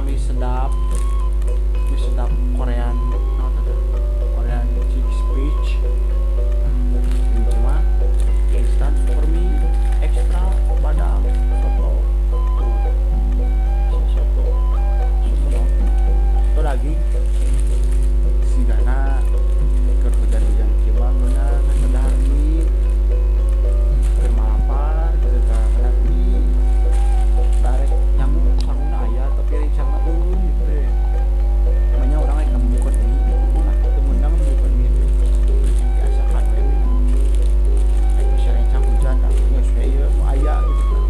mie sedap Korean, Korean chicken speech. Ini cuma instan super mie ekstra badang soto tuh, soto daging si gana keur hujan-hujan kieu mah meunang ngedahar mie keur malapar keur ngadahat mie darek nyamuk saruna aya tapi rencana ulun gitu teh manya urang rek nembukeun mie ulah teu meunang nembukeun mie teh biasakan we rek geus rencang hujan da geus ieu nu aya gitu kan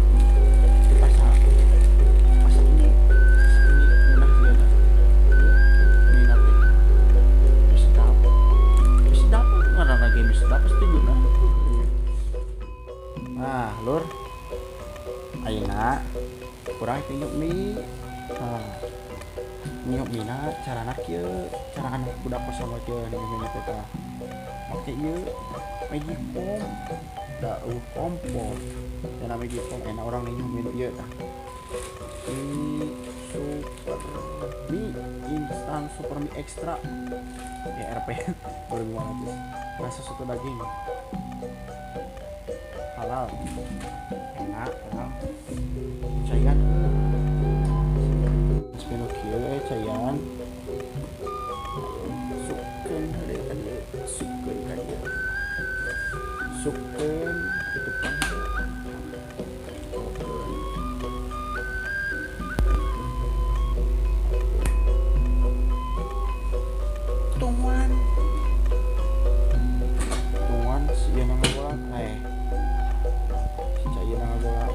di pasar masak mie meunah ieu da mie na teh mie sedap ngaranna lagi mie sedap pasti guna. Nah lur ayeuna kurang nyuk mie. Nyuk mie na carana kieu, cara anak budak kosong kieu mie teh tah. Make ieu Magic Pom, da kompor. Cenah Magic Pom enak orang nyuk mie ieu tah. Mie super mie instan super mie ekstra. ERP 2500. Rasa soto daging. Halal. Enak, halal. Cayan Pinocchio cayan sukeun hade sukeun di depan tuan si ieu ngagolan si cayan ngagolan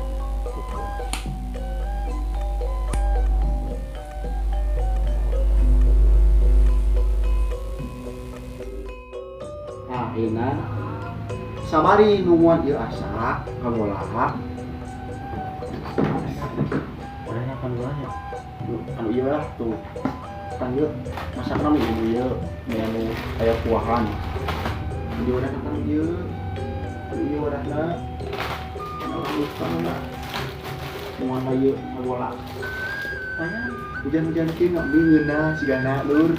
ayeuna sabari nungguan ieu asa kagolah orangnya kan ulah ya anu ieu lah tuh kan ieu masakna mie ieu anu aya kuahan di wadah kan ieu wadahna anu lupa moal ieu kagolah aya hujan-hujan kieu ngabingeunna sigana lur.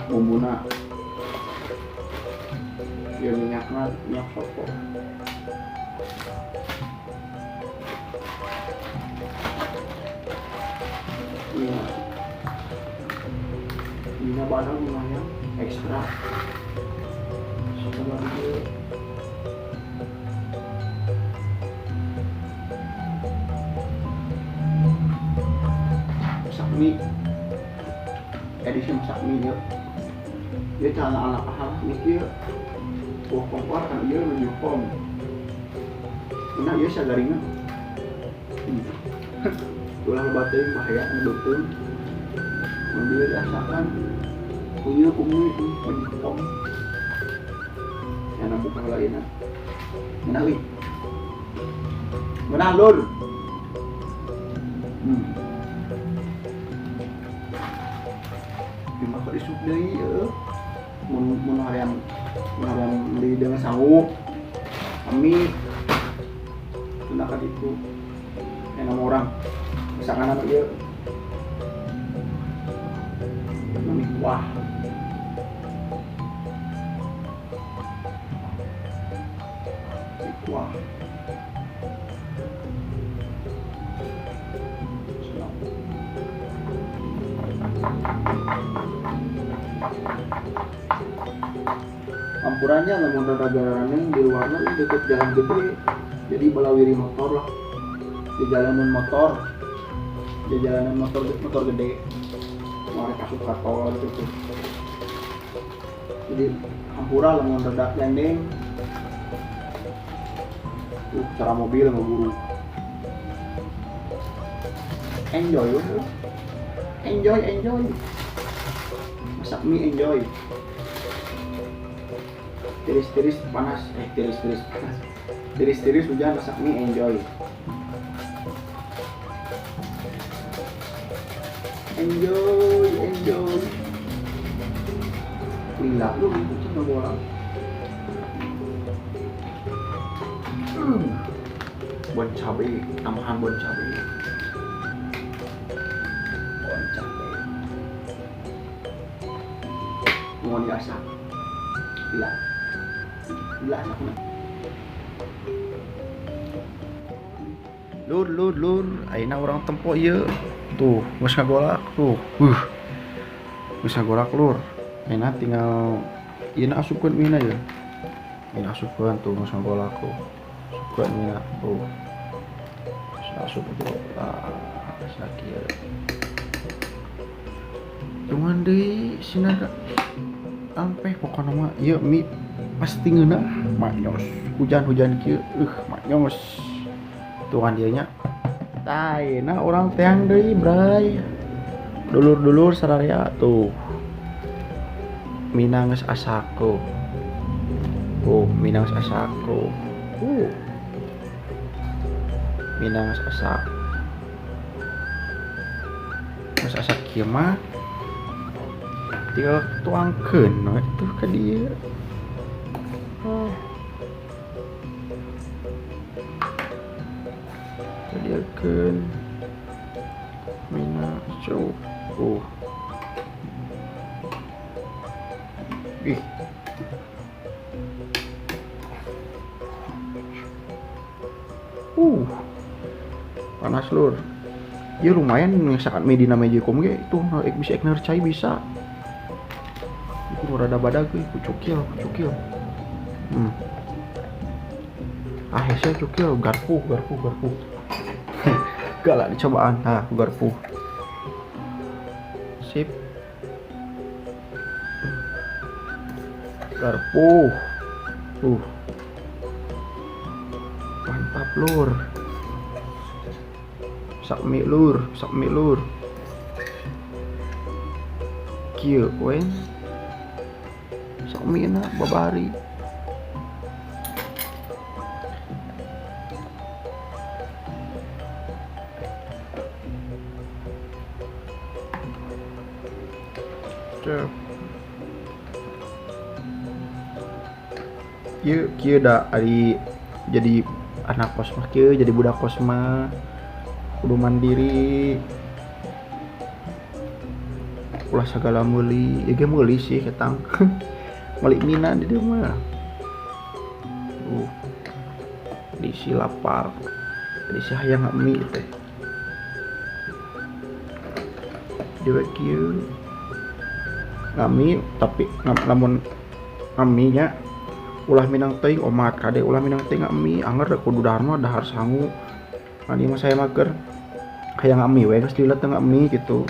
bumbuna ya minyakna minyak soto minyak badang lumayan ekstra soto lagi masak mie edisi masak mie yuk dia cara ala ahal mikir buah kompor kan dia menuju pom nah dia sagaringan tulang batin bahaya betul mobil rasakan punya kumui menuju pom yang buka lainnya menawi menang lor terima kasih sudah ya mun harian beli dengan sangu kami gunakan itu enam orang misalkan anak dia kami wah Ampurannya namun rada-radanya di luarnya deket jalan gede, jadi balawiri motor lah di jalanan motor gede mereka suka tol gitu. Jadi hampura namun rada landing cara mobil ngeburu enjoy masak mie enjoy tiris-tiris panas tiris-tiris hujan masak mie enjoy lila lu itu cuma bola Bon cabe, tambahan bon cabe. Bon cabe. Mau diasak. Gila. Gila asaknya. Lur. Aina orang tempo ieu. Tuh, geus ngagolak tuh. Geus ngagolak lur. Aina tinggal ieu asupkeun mina ya. Mina asupkeun tuh geus ngagolak tuh. Asupkeun mina tuh. Asup tuh. Sakieu. Cuman deui sinaga ampeh pokona mah ieu mie pasti ngeuna manyos. Hujan kieu manyos. Tuh kan dianya. Tah ayeuna urang teang deui bray. Dulur-dulur sararea tuh. Mina geus asak tuh. Mina geus asak tuh. Mina geus asak. Geus asak kieu mah tinggal tuangkeun we tuh ka dieu. Sediakeun mina cup. Ih. Panas lur. Ya lumayan misalkan medina mejikom ge itu bisa nercai bisa. Itu rada badag euy ku cukil. Saya cukil garpu. Gak lah dicobaan. Nah, garpu. Sip. Garpu. Mantap lur. Sak mie lur. Kieu wen. Sak mie na babari. Kieu da ari jadi anak kos mah kieu jadi budak kos mah kudu mandiri. Ulah sagala meuli, ge meuli sih ketang. Meuli mina di dieu mah. Disi lapar. Disi hayang mie teh. Dewe kieu ngami tapi lamun ngaminya ulah minang teuing omat kade ulah minang teuing ngami anger kudu dahar mah dahar sangu. Mani mah saya mager hayang ngami we geus lilet teu ngami gitu.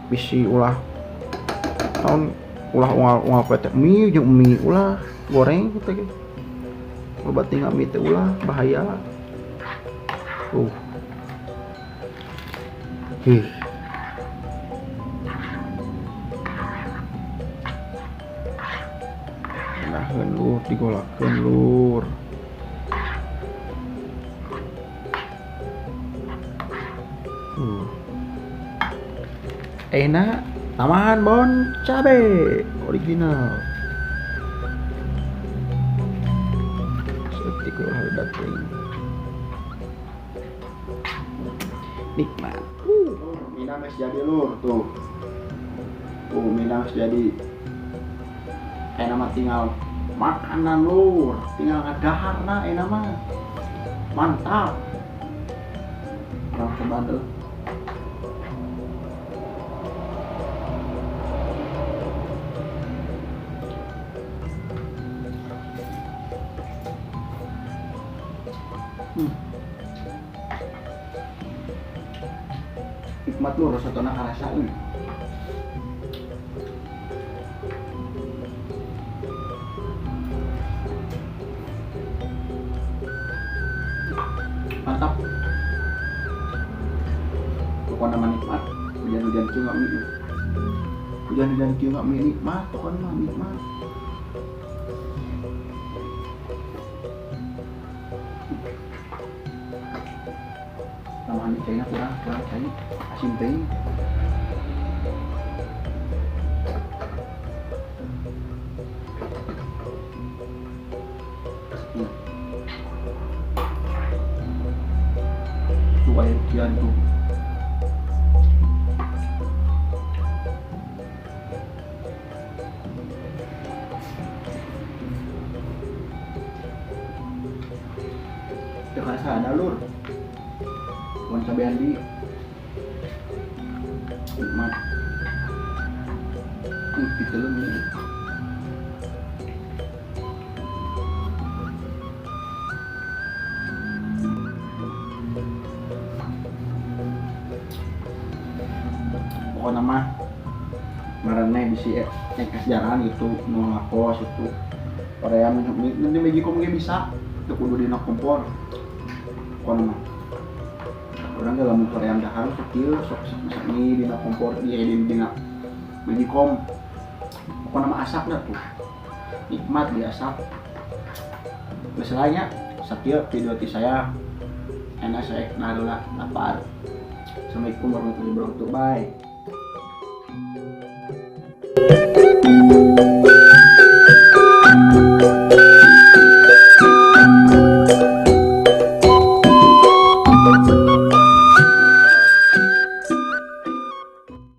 Bisi ulah naon ulah unggal pete mie jeung mie ulah goreng kitu ge. Loba teu ngami teh ulah bahaya. Naheun lur digolakeun lur. Enak tambahan bon cabe original. Seperti ku hareudat teuing. Nikmat. Mina geus jadi lur tuh. Mina geus jadi. Enak mah tinggal makanan lur, tinggal ngadaharna enak mah. Mantap. Orang coba tuh. Nikmat lur rasana karasaeun. Mantap. Pokoknya mah nikmat. Hujan-hujan kieu nggak mie. Hujan-hujan kieu nggak mie nikmat. Pokoknya mah nikmat. Tambahan caina kurang cai asin teuing. tuh ayat kian tuh. Jangan sadar lur, bukan cabean di nikmat. Gitu loh ini. Pokoknya mah marane bisi ekas jalan itu mau ngakos itu Korea nanti Megikom gak bisa itu kudu dina kompor. Pokoknya mah orang dalam Korea dah harus skill sok ini dina kompor dia dina Megikom. Pokoknya mah asap dah tuh nikmat di asap. Misalnya sekian video saya enak saya kenal lah lapar. Assalamualaikum warahmatullahi wabarakatuh. Bye.